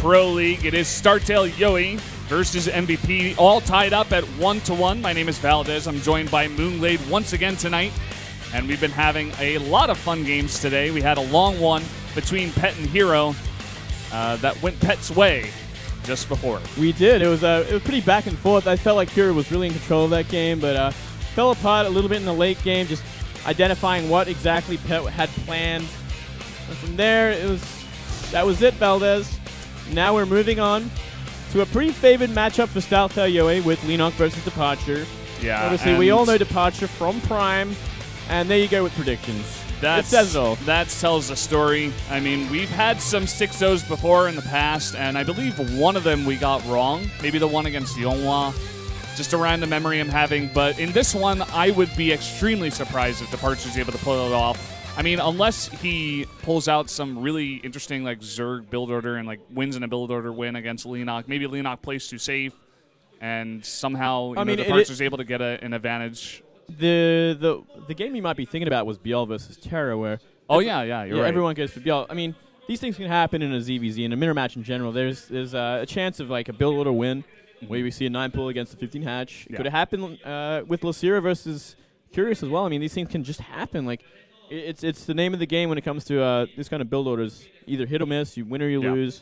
Pro League. It is StarTale-yoe versus MVP, all tied up at 1-1. My name is Valdez. I'm joined by Moonglade once again tonight, and we've been having a lot of fun games today. We had a long one between Pet and Hero that went Pet's way just before. We did. It was pretty back and forth. I felt like Hero was really in control of that game, but fell apart a little bit in the late game, just identifying what exactly Pet had planned. And from there, that was it, Valdez. Now we're moving on to a pretty favored matchup for StarTale-yoe with Leenock versus DeParture. Yeah. Obviously, we all know DeParture from Prime, and there you go with predictions. It says it all. That tells the story. I mean, we've had some 6-0s before in the past, and I believe one of them we got wrong. Maybe the one against Yeonhwa. Just a random memory I'm having. But in this one, I would be extremely surprised if DeParture's able to pull it off. I mean, unless he pulls out some really interesting like Zerg build order and like wins in a build order win against Leenock. Maybe Leenock plays too safe, and somehow DeParture's able to get an advantage. The game you might be thinking about was BL versus Terra, where you're right. Everyone goes for BL. I mean, these things can happen in a ZVZ, in a mirror match in general. There's a chance of like a build order win, where we see a 9-pull against a 15 hatch. It could have happened with Lacira versus Curious as well. I mean, these things can just happen. Like, it's the name of the game when it comes to this kind of build orders. Either hit or miss, you win or you lose.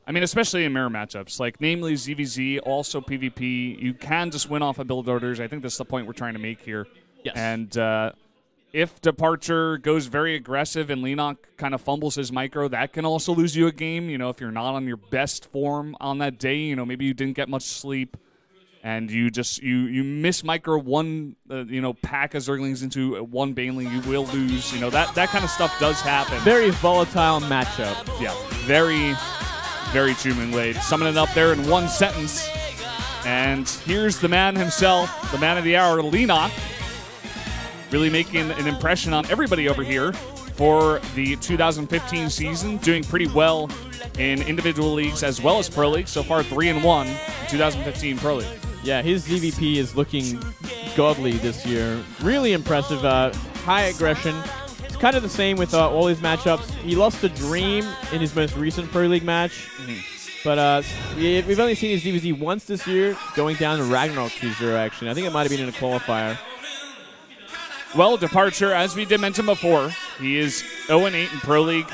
I mean, especially in mirror matchups, like namely ZVZ, also PvP, you can just win off of build orders. I think that's the point we're trying to make here. Yes. And if DeParture goes very aggressive and Leenock kind of fumbles his micro, that can also lose you a game. You know, if you're not on your best form on that day, you know, maybe you didn't get much sleep, and you just you miss micro one, pack of Zerglings into one Baneling, you will lose. You know, that kind of stuff does happen. Very volatile matchup. Yeah, very, very true, Moonglade. Summing it up there in one sentence. And here's the man himself, the man of the hour, Leenock, really making an impression on everybody over here for the 2015 season, doing pretty well in individual leagues as well as Pro League. So far, 3-1 in 2015 Pro League. Yeah, his ZVP is looking godly this year. Really impressive. High aggression. It's kind of the same with all his matchups. He lost to Dream in his most recent Pro League match. But we've only seen his ZVZ once this year, going down to Ragnarok 2-0, actually. I think it might have been in a qualifier. Well, DeParture, as we did mention before, he is 0-8 in Pro League.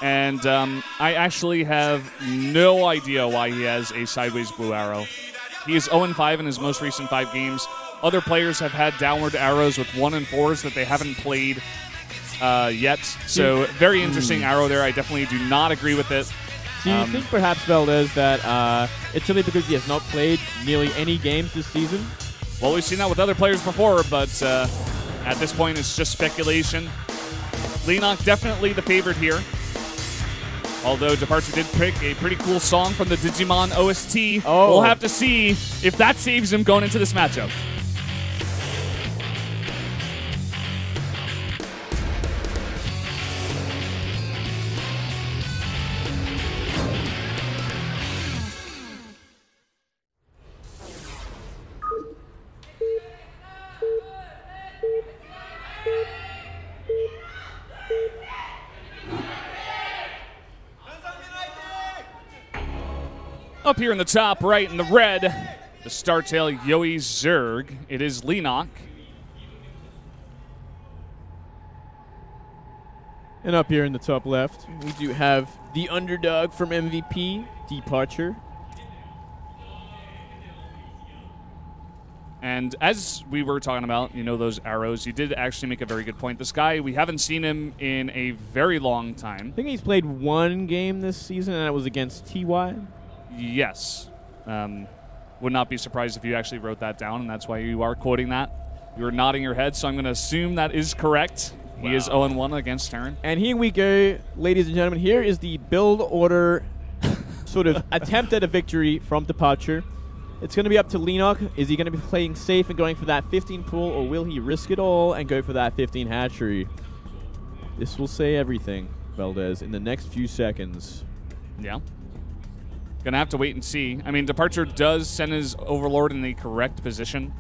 And I actually have no idea why he has a sideways blue arrow. He is 0-5 in his most recent 5 games. Other players have had downward arrows with 1-4s that they haven't played yet. So very interesting arrow there. I definitely do not agree with it. Do you think perhaps, Valdez, that it's simply because he has not played nearly any games this season? Well, we've seen that with other players before, but at this point it's just speculation. Leenock definitely the favorite here. Although DeParture did pick a pretty cool song from the Digimon OST. We'll have to see if that saves him going into this matchup. Up here in the top right in the red, the StarTale-yoe Zerg. It is Leenock. And up here in the top left, we do have the underdog from MVP, DeParture. And as we were talking about, those arrows, you did actually make a very good point. This guy, we haven't seen him in a very long time. I think he's played one game this season, and that was against TY. Yes. Would not be surprised if you actually wrote that down, and that's why you are quoting that. You were nodding your head, so I'm going to assume that is correct. Wow. He is 0-1 against Terran. And here we go, ladies and gentlemen. Here is the build order sort of attempt at a victory from DeParture. It's going to be up to Leenock. Is he going to be playing safe and going for that 15 pull, or will he risk it all and go for that 15 hatchery? This will say everything, Valdez, in the next few seconds. Yeah. Gonna have to wait and see. I mean, DeParture does send his Overlord in the correct position,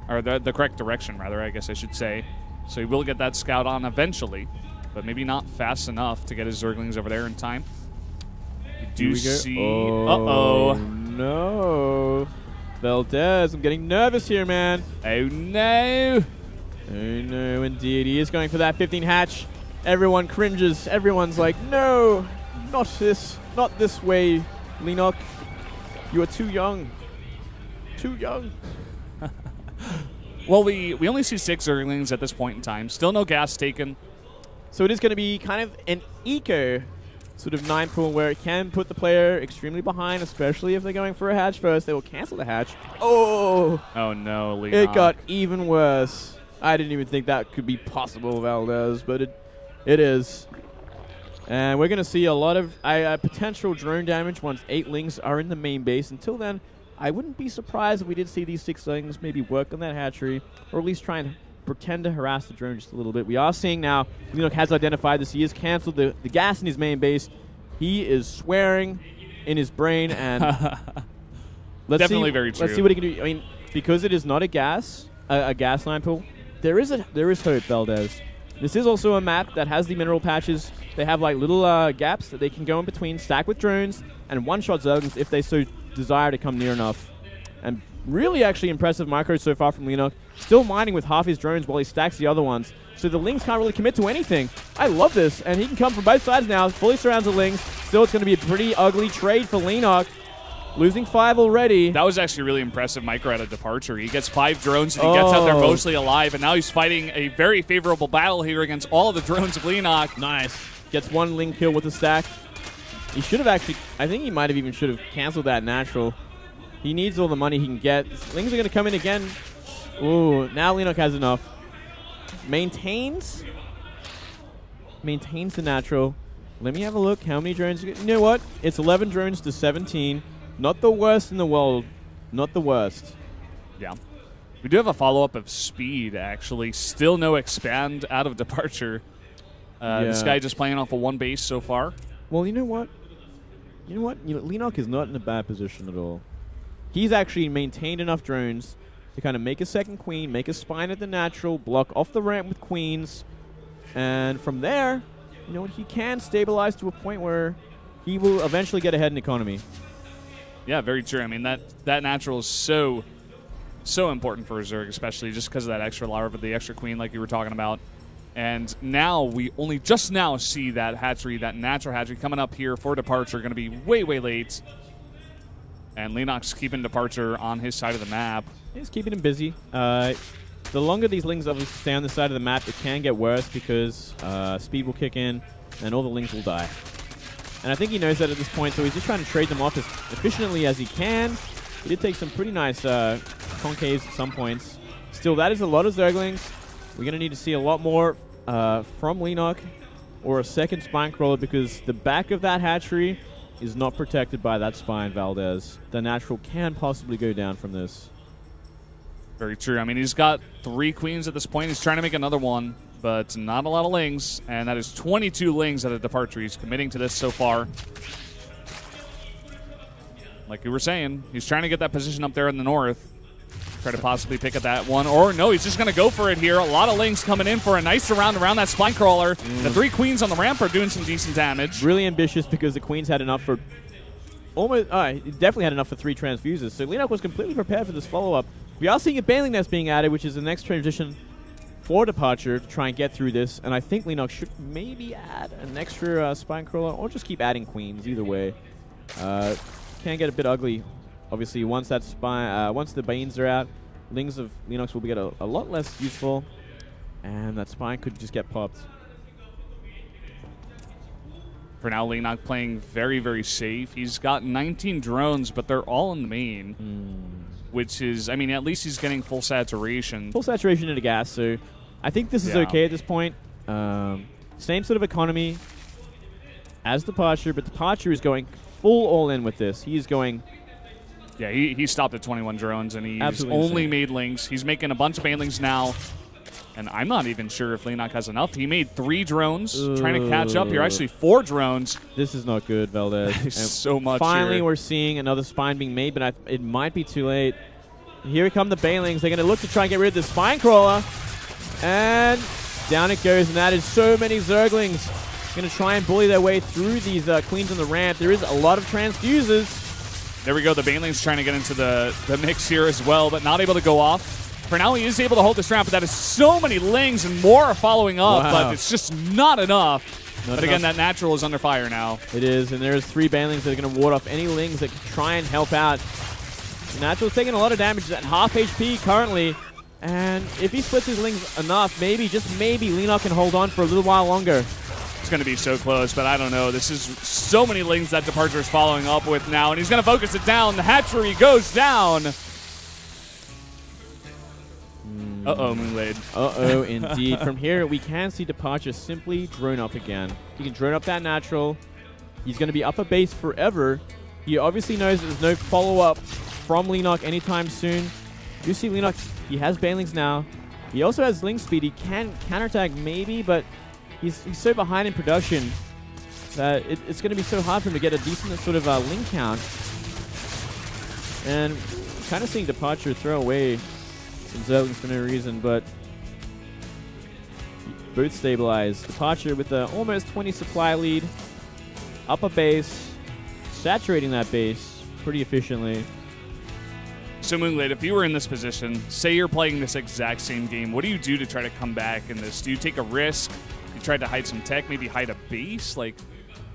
or the correct direction, rather, I guess I should say. So he will get that scout on eventually, but maybe not fast enough to get his Zerglings over there in time. We do see... Oh, no. Valdez, I'm getting nervous here, man. Oh, no. Oh, no, indeed. He is going for that 15 hatch. Everyone cringes. Everyone's like, no, not this way, Leenock. You are too young. Too young. Well, we only see 6 Zerglings at this point in time. Still no gas taken. So it is going to be kind of an eco sort of 9 pool where it can put the player extremely behind, especially if they're going for a hatch first. They will cancel the hatch. Oh! Oh, no, Leenock. It got even worse. I didn't even think that could be possible, Valdez, but it is. And we're going to see a lot of potential drone damage once 8 Lings are in the main base. Until then, I wouldn't be surprised if we did see these 6 Lings maybe work on that hatchery, or at least try and pretend to harass the drone just a little bit. We are seeing now, Leenock has identified this. He has canceled the gas in his main base. He is swearing in his brain, and Definitely very true. Let's see what he can do. I mean, because it is not a gas line pool, there is hope, Valdez. This is also a map that has the mineral patches. They have like little gaps that they can go in between, stack with drones, and one-shot Zerglings if they so desire to come near enough. And really actually impressive micro so far from Leenock. Still mining with half his drones while he stacks the other ones. So the Lings can't really commit to anything. I love this. And he can come from both sides now. Fully surrounds the Lings. Still, it's going to be a pretty ugly trade for Leenock. Losing 5 already. That was actually really impressive micro at a departure. He gets 5 drones and he gets out there mostly alive. And now he's fighting a very favorable battle here against all of the drones of Leenock. Nice. Gets 1 Ling kill with a stack. He should have actually... I think he might have even should have canceled that natural. He needs all the money he can get. Lings are going to come in again. Ooh, now Leenock has enough. Maintains the natural. Let me have a look. How many drones? You know what? It's 11 drones to 17. Not the worst in the world. Not the worst. Yeah. We do have a follow-up of speed, actually. Still no expand out of departure. This guy just playing off of 1 base so far. Well, you know what? Leenock is not in a bad position at all. He's actually maintained enough drones to kind of make a second queen, make a spine at the natural, block off the ramp with queens, and from there, you know what, he can stabilize to a point where he will eventually get ahead in economy. Yeah, very true. I mean, that natural is so important for a Zerg, especially just because of that extra larva, the extra queen like you were talking about. And now we only just now see that hatchery, that natural hatchery coming up here for departure, going to be way, way late. And Leenock's keeping departure on his side of the map. He's keeping him busy. The longer these Lings obviously stay on the side of the map, it can get worse because speed will kick in and all the Lings will die. And I think he knows that at this point, so he's just trying to trade them off as efficiently as he can. He did take some pretty nice concaves at some points. Still, that is a lot of Zerglings. We're going to need to see a lot more from Leenock or a second spine crawler because the back of that hatchery is not protected by that spine, Valdez. The natural can possibly go down from this. Very true. I mean, he's got 3 queens at this point. He's trying to make another one, but not a lot of Lings. And that is 22 Lings at a departure. He's committing to this so far. Like you were saying, he's trying to get that position up there in the north. Try to possibly pick at that one. Or no, he's just going to go for it here. A lot of Lings coming in for a nice surround around that spine crawler. The 3 queens on the ramp are doing some decent damage. Really ambitious because the queens had enough for almost... he definitely had enough for 3 transfuses. So Leenock was completely prepared for this follow-up. We are seeing a Baneling Nest being added, which is the next transition for departure to try and get through this. And I think Leenock should maybe add an extra spine crawler or just keep adding queens. Either way. Can get a bit ugly. Obviously, once that spine, once the Banes are out, Lings of Leenox will get a lot less useful, and that spine could just get popped. For now, Leenock playing very, very safe. He's got 19 drones, but they're all in the main, which is, I mean, at least he's getting full saturation. Full saturation into gas, so I think this is okay at this point. Same sort of economy as Departure, but Departure is going full all-in with this. He is going... Yeah, he stopped at 21 drones, and he's Absolutely only made Lings. He's making a bunch of Banelings now, and I'm not even sure if Leenock has enough. He made 3 drones, trying to catch up here. Actually, 4 drones. This is not good, Valdez. So much Finally, here. we're seeing another spine being made, but it might be too late. Here come the Banelings. They're going to look to try and get rid of the spine crawler, and down it goes, and that is so many Zerglings. going to try and bully their way through these queens on the ramp. There is a lot of transfuses. There we go. The Baneling's trying to get into the mix here as well, but not able to go off. For now, he is able to hold this ramp, but that is so many Lings and more are following up, but it's just not enough. But again, that natural is under fire now. It is, and there's 3 Banelings that are going to ward off any Lings that can try and help out. The natural's taking a lot of damage at half HP currently, and if he splits his Lings enough, maybe, just maybe, Leenock can hold on for a little while longer. It's going to be so close, but I don't know. This is so many Lings that DeParture is following up with now, and he's going to focus it down. The hatchery goes down. Uh-oh, Moonblade. Uh-oh, indeed. From here, we can see DeParture simply drone up again. He can drone up that natural. He's going to be up a base forever. He obviously knows there's no follow-up from Leenock anytime soon. You see Leenock, he has Banelings now. He also has Ling speed. He can counterattack maybe, but he's so behind in production that it's going to be so hard for him to get a decent sort of Ling count. And kind of seeing DeParture throw away some Zerglings for no reason, but both stabilize. DeParture with the almost 20 supply lead. Up a base, saturating that base pretty efficiently. So Moonblade, if you were in this position, say you're playing this exact same game, what do you do to try to come back in this? Do you take a risk? You try to hide some tech, maybe hide a base? Like,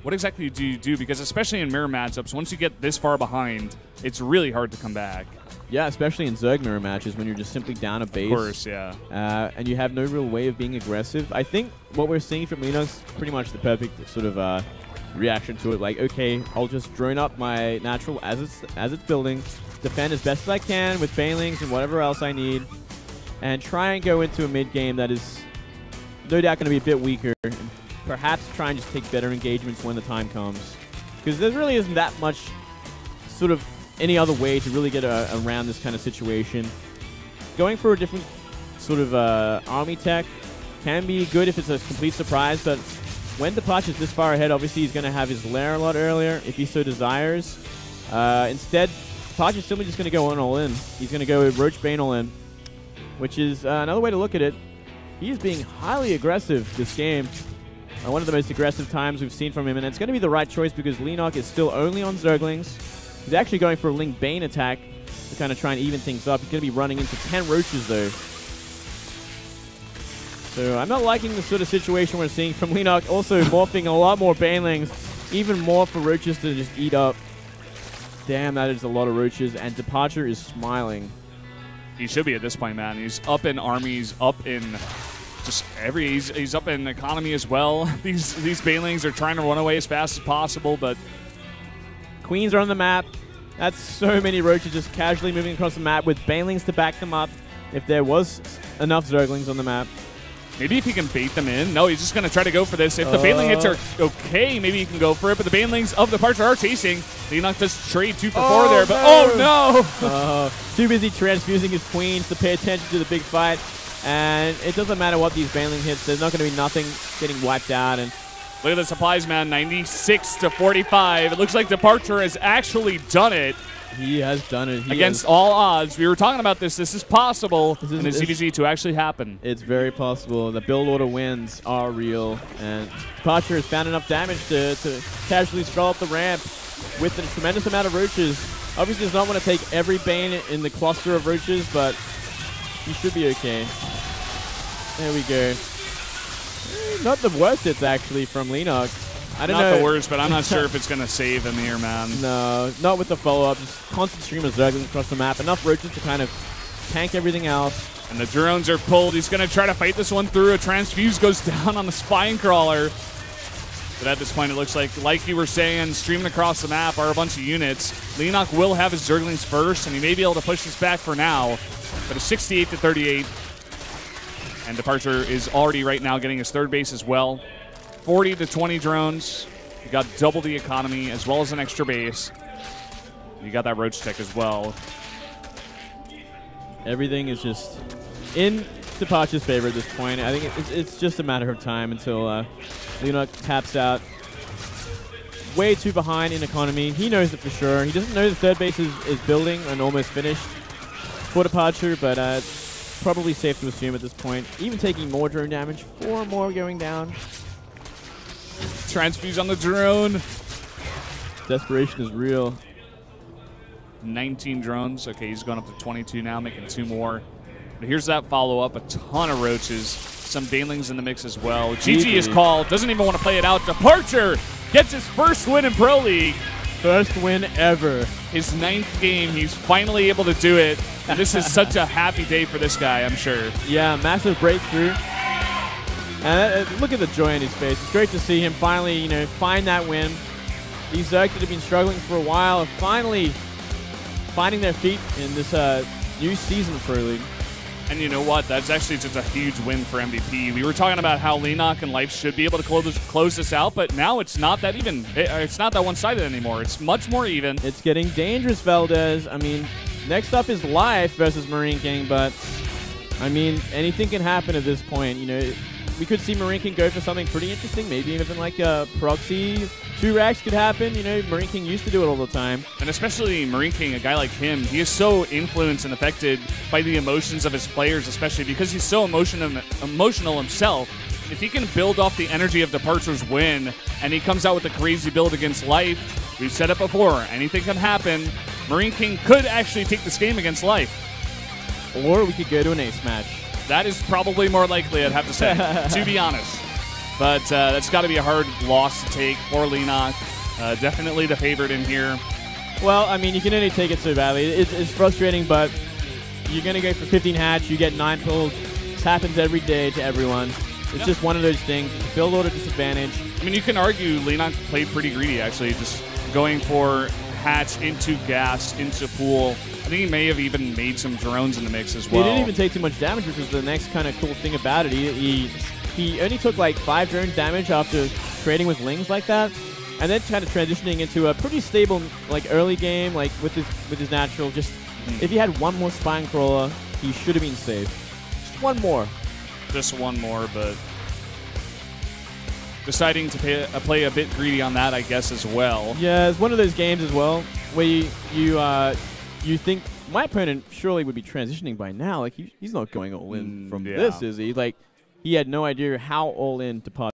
what exactly do you do? Because especially in mirror matchups, once you get this far behind, it's really hard to come back. Yeah, especially in Zerg mirror matches when you're just simply down a base. Of course, yeah. And you have no real way of being aggressive. I think what we're seeing from Leenock's pretty much the perfect sort of reaction to it. Like, okay, I'll just drone up my natural as it's building, defend as best as I can with Banelings and whatever else I need, and try and go into a mid game that is no doubt going to be a bit weaker, and perhaps try and just take better engagements when the time comes. Because there really isn't that much sort of any other way to really get around this kind of situation. Going for a different sort of army tech can be good if it's a complete surprise, but when DeParture's this far ahead, obviously he's going to have his lair a lot earlier if he so desires. Instead, DeParture's simply just going to go on all in. He's going to go with Roach Bane all in, which is another way to look at it. He's being highly aggressive this game. One of the most aggressive times we've seen from him, and it's going to be the right choice because Leenock is still only on Zerglings. He's actually going for a Ling Bane attack to kind of try and even things up. He's going to be running into 10 Roaches, though. So I'm not liking the sort of situation we're seeing from Leenock. Also morphing a lot more Banelings, even more for Roaches to just eat up. Damn, that is a lot of Roaches, and DeParture is smiling. He should be at this point, man. He's up in armies, up in just he's up in economy as well. These Banelings are trying to run away as fast as possible, but Queens are on the map. That's so many Roaches just casually moving across the map with Banelings to back them up if there was enough Zerglings on the map. Maybe if he can bait them in. No, he's just going to try to go for this. If the Baneling hits are okay, maybe he can go for it. But the Banelings of DeParture are chasing. Leenock does trade 2 for 4 there. But no! Too busy transfusing his Queens to pay attention to the big fight. And it doesn't matter what these Baneling hits. There's not going to be nothing getting wiped out. And look at the supplies, man. 96 to 45. It looks like DeParture has actually done it. He has done it. Against all odds. We were talking about this. This is possible in the ZVZ to actually happen. It's very possible. The build order wins are real. And DeParture has found enough damage to casually scroll up the ramp with a tremendous amount of Roaches. Obviously does not want to take every Bane in the cluster of Roaches, but he should be okay. There we go. Not the worst hits, actually, from Leenock. I don't know. Not the worst, but I'm not sure if it's going to save him here, man. No, not with the follow-up. Just constant stream of Zerglings across the map. Enough Roaches to kind of tank everything else. And the drones are pulled. He's going to try to fight this one through. A transfuse goes down on the Spine Crawler. But at this point, it looks like you were saying, streaming across the map are a bunch of units. Leenock will have his Zerglings first, and he may be able to push this back for now. But it's 68 to 38. And DeParture is already right now getting his third base as well. 40 to 20 drones. You got double the economy as well as an extra base. You got that Roach tech as well. Everything is just in DeParture's favor at this point. I think it's just a matter of time until Leenock taps out. Way too behind in economy. He knows it for sure. He doesn't know the third base is building and almost finished for DeParture, but it's probably safe to assume at this point. Even taking more drone damage, 4 more going down. transfuse on the drone. Desperation is real. 19 drones. Okay, he's going up to 22 now, making 2 more. But here's that follow-up. A ton of roaches. Some banelings in the mix as well. GG is called. Doesn't even want to play it out. DeParture gets his first win in Pro League. First win ever. His 9th game. He's finally able to do it. And this is such a happy day for this guy, I'm sure. Yeah, massive breakthrough. And look at the joy in his face. It's great to see him finally, you know, find that win. These Zergs that have been struggling for a while are finally finding their feet in this new season of Pro League. And you know what? That's actually just a huge win for MVP. We were talking about how Leenock and Life should be able to close this out, but now it's not that even. It's not that one-sided anymore. It's much more even. It's getting dangerous, Valdez. I mean, next up is Life versus Marine King, but I mean, anything can happen at this point. You know, we could see Marine King go for something pretty interesting, maybe even like a proxy. 2 racks could happen. You know, Marine King used to do it all the time. And especially Marine King, a guy like him, he is so influenced and affected by the emotions of his players, especially because he's so emotional himself. If he can build off the energy of DeParture's win and he comes out with a crazy build against Life, we've said it before, anything can happen. Marine King could actually take this game against Life. Or we could go to an ace match. That is probably more likely, I'd have to say, to be honest. But that's got to be a hard loss to take for Leenock. Definitely the favorite in here. Well, I mean, you can only take it so badly. It's frustrating, but you're going to go for 15 hatch, you get 9 pulled. This happens every day to everyone. It's just one of those things. Build order disadvantage. I mean, you can argue Leenock played pretty greedy, actually, just going for hatch into gas, into pool. I think he may have even made some drones in the mix as well. He didn't even take too much damage, which is the next kind of cool thing about it. He only took like 5 drone damage after trading with Lings like that, and then kind of transitioning into a pretty stable like early game, like with his natural. Just if he had one more spine crawler, he should have been safe. Just one more. Just one more, but deciding to play a bit greedy on that, I guess, as well. Yeah, it's one of those games as well where you think my opponent surely would be transitioning by now. Like he's not going all in from this, is he? Like he had no idea how all in DeParture